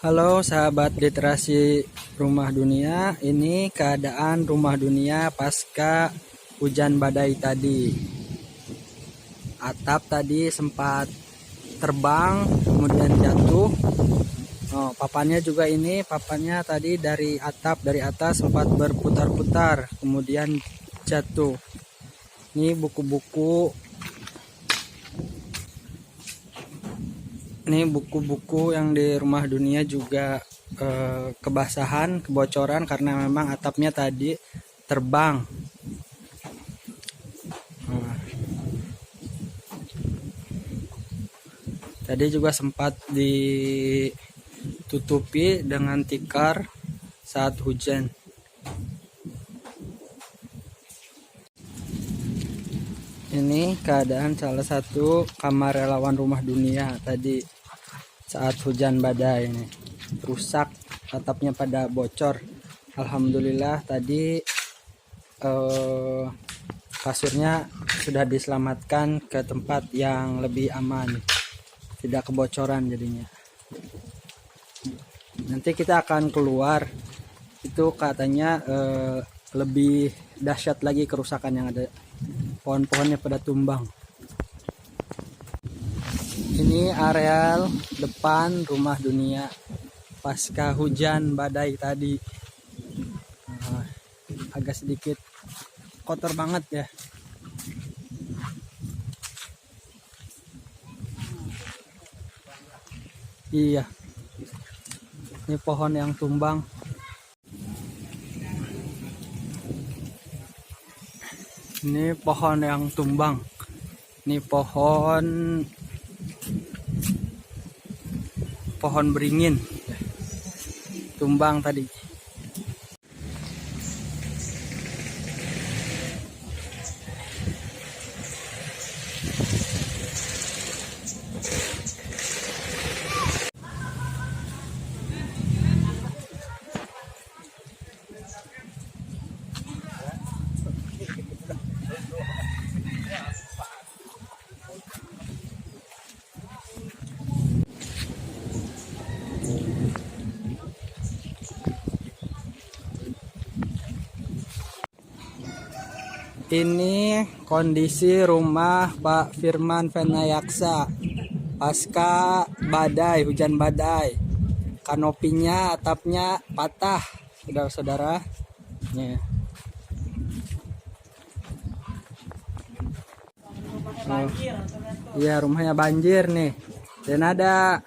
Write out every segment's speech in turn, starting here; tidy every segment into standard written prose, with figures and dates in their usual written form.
Halo sahabat literasi rumah dunia, ini keadaan rumah dunia pasca hujan badai tadi. Atap tadi sempat terbang, kemudian jatuh. Papannya juga ini, papannya tadi dari atap, dari atas sempat berputar-putar, kemudian jatuh. Ini buku-buku yang di rumah dunia juga kebasahan, kebocoran karena memang atapnya tadi terbang. Tadi juga sempat ditutupi dengan tikar saat hujan. Ini keadaan salah satu kamar relawan rumah dunia tadi saat hujan badai. Ini rusak, atapnya pada bocor. Alhamdulillah tadi kasurnya sudah diselamatkan ke tempat yang lebih aman, tidak kebocoran jadinya. Nanti kita akan keluar, itu katanya lebih dahsyat lagi kerusakan yang ada, pohon-pohonnya pada tumbang. Ini areal depan rumah dunia pasca hujan badai tadi. Agak sedikit kotor banget ya. Iya, ini pohon yang tumbang. Ini pohon yang tumbang. Ini pohon beringin tumbang tadi. Ini kondisi rumah Pak Firman Venayaksa pasca badai, hujan badai. Kanopinya, atapnya patah, saudara-saudara. Iya, rumahnya banjir nih. Dan ada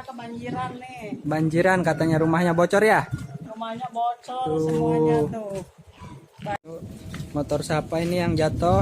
kebanjiran nih. Banjiran katanya, rumahnya bocor ya? Rumahnya bocor semuanya tuh. Motor siapa ini yang jatuh?